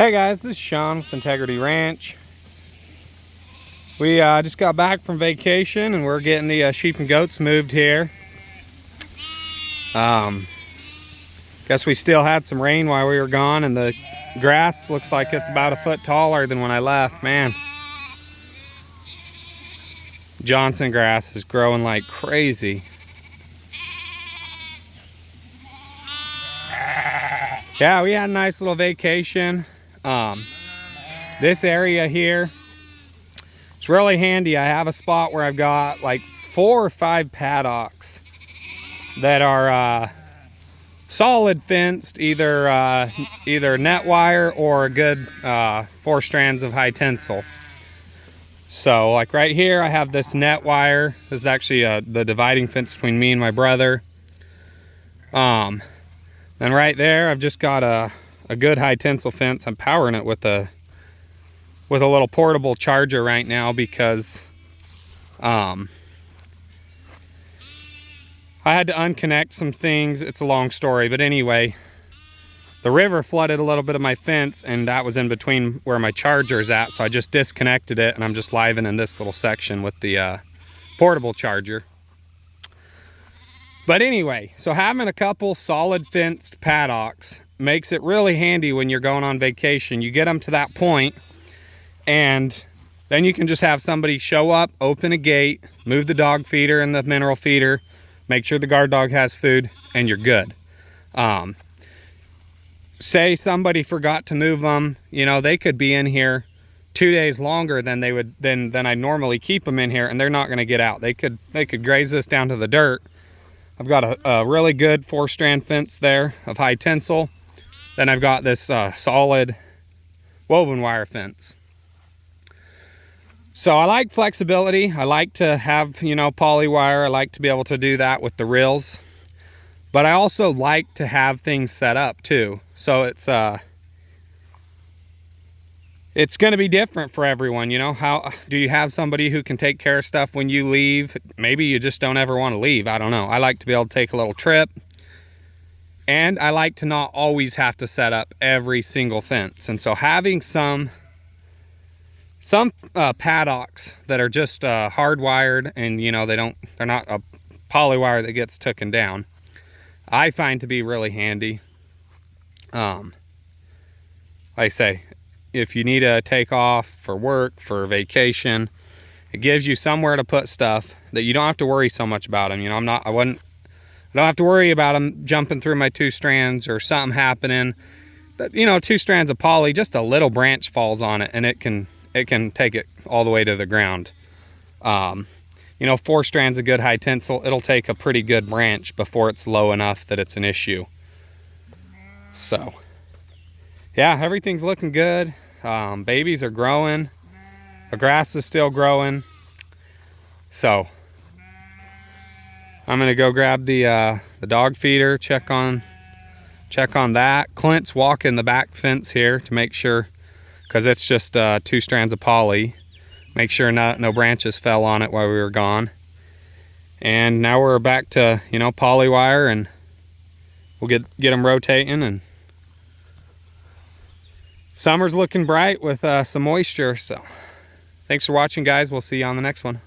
Hey guys, this is Sean with Integrity Ranch. We just got back from vacation and we're getting the sheep and goats moved here. Guess we still had some rain while we were gone, and the grass looks like it's about a foot taller than when I left. Man, Johnson grass is growing like crazy. Yeah, we had a nice little vacation. This area here, it's really handy. I have a spot where I've got like 4 or 5 paddocks that are solid fenced, either net wire or a good 4 strands of high tensile. So like right here I have this net wire. This is actually the dividing fence between me and my brother. And right there I've just got a good high tensile fence. I'm powering it with a little portable charger right now because I had to unconnect some things. It's a long story, but anyway, the river flooded a little bit of my fence, and that was in between where my charger is at, so I just disconnected it, and I'm just living in this little section with the portable charger. But anyway, so having a couple solid fenced paddocks makes it really handy when you're going on vacation. You get them to that point, and then you can just have somebody show up, open a gate, move the dog feeder and the mineral feeder, make sure the guard dog has food, and you're good. Say somebody forgot to move them, you know, they could be in here 2 days longer than they would than I normally keep them in here, and they're not going to get out. They could graze this down to the dirt. I've got a really good 4-strand fence there of high tensile. Then I've got this solid woven wire fence. So I like flexibility. I like to have, you know, poly wire. I like to be able to do that with the reels. But I also like to have things set up too. So it's going to be different for everyone, you know. How do you have somebody who can take care of stuff when you leave? Maybe you just don't ever want to leave. I don't know. I like to be able to take a little trip. And I like to not always have to set up every single fence. And so having some paddocks that are just hardwired, and you know, they're not a poly wire that gets taken down, I find to be really handy. Like I say, if you need to take off for work, for vacation, it gives you somewhere to put stuff that you don't have to worry so much about them. You know, I don't have to worry about them jumping through my 2 strands or something happening. But you know, 2 strands of poly, just a little branch falls on it and it can take it all the way to the ground. You know, 4 strands of good high tensile, it'll take a pretty good branch before it's low enough that it's an issue. So yeah, everything's looking good. Babies are growing. The grass is still growing. So I'm gonna go grab the dog feeder, check on that. Clint's walking the back fence here to make sure, because it's just 2 strands of poly. Make sure no branches fell on it while we were gone. And now we're back to, you know, poly wire, and we'll get them rotating. And summer's looking bright with some moisture. So thanks for watching, guys. We'll see you on the next one.